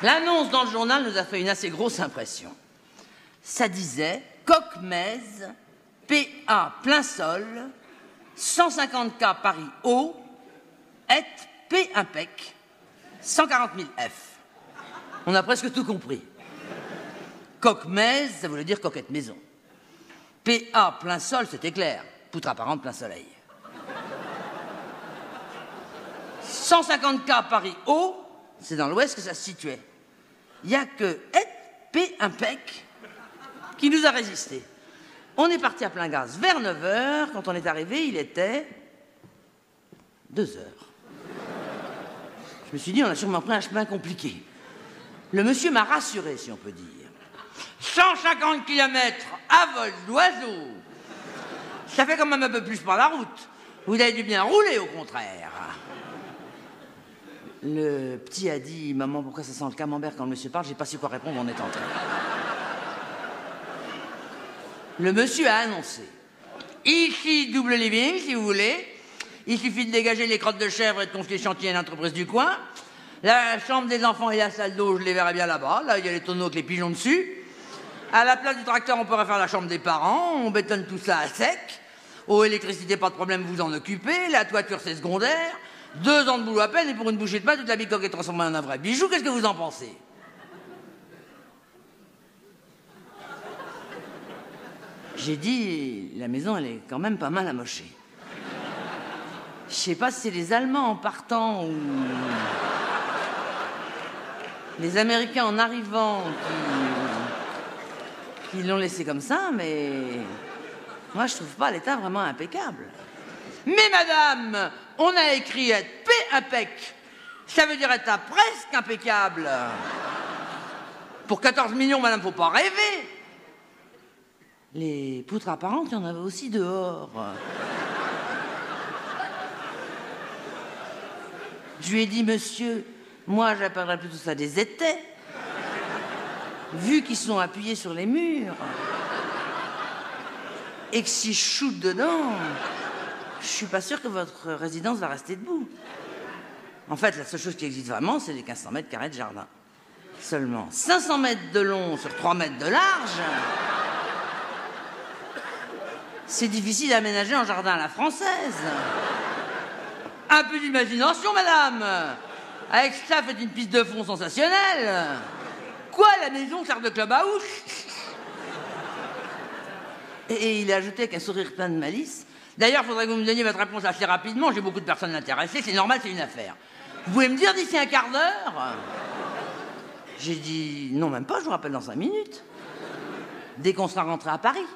L'annonce dans le journal nous a fait une assez grosse impression. Ça disait Cocmez, PA plein sol, 150K Paris haut, et P impec, 140 000 F. On a presque tout compris. Cocmez, ça voulait dire coquette maison. PA plein sol, c'était clair. Poutre apparente plein soleil. 150K Paris haut, c'est dans l'ouest que ça se situait. Il n'y a que P impec qui nous a résisté. On est parti à plein gaz vers 9h. Quand on est arrivé, il était 2h. Je me suis dit, on a sûrement pris un chemin compliqué. Le monsieur m'a rassuré, si on peut dire. 150 km à vol d'oiseau. Ça fait quand même un peu plus par la route. Vous avez dû bien rouler, au contraire. Le petit a dit, maman, pourquoi ça sent le camembert quand le monsieur parle? J'ai pas su quoi répondre, on est entré. Le monsieur a annoncé, ici, double living, si vous voulez. Il suffit de dégager les crottes de chèvre et de confier le chantier à l'entreprise du coin. La chambre des enfants et la salle d'eau, je les verrai bien là-bas. Là, il y a les tonneaux avec les pigeons dessus. À la place du tracteur, on pourrait faire la chambre des parents. On bétonne tout ça à sec. Eau, électricité, pas de problème, vous en occupez. La toiture, c'est secondaire. 2 ans de boulot à peine et pour une bouchée de pain, toute la bicoque est transformée en un vrai bijou. Qu'est-ce que vous en pensez? J'ai dit, la maison, elle est quand même pas mal amochée. Je sais pas si c'est les Allemands en partant ou les Américains en arrivant qui l'ont laissé comme ça, mais moi, je trouve pas l'état vraiment impeccable. Mais madame, on a écrit être P impec. Ça veut dire être presque impeccable. Pour 14 millions, madame, faut pas rêver. Les poutres apparentes, il y en avait aussi dehors. Je lui ai dit, monsieur, moi, j'appellerais plutôt ça des étais. Vu qu'ils sont appuyés sur les murs. Et que si je shoote dedans, je suis pas sûr que votre résidence va rester debout. En fait, la seule chose qui existe vraiment, c'est les 1500 mètres carrés de jardin. Seulement 500 mètres de long sur 3 mètres de large. C'est difficile à aménager en jardin à la française. Un peu d'imagination, madame. Avec ça, faites une piste de fond sensationnelle. Quoi, la maison sert de club house? Et il a ajouté avec un sourire plein de malice. D'ailleurs, il faudrait que vous me donniez votre réponse assez rapidement. J'ai beaucoup de personnes intéressées. C'est normal, c'est une affaire. Vous pouvez me dire d'ici un quart d'heure? J'ai dit, non, même pas, je vous rappelle dans 5 minutes. Dès qu'on sera rentré à Paris.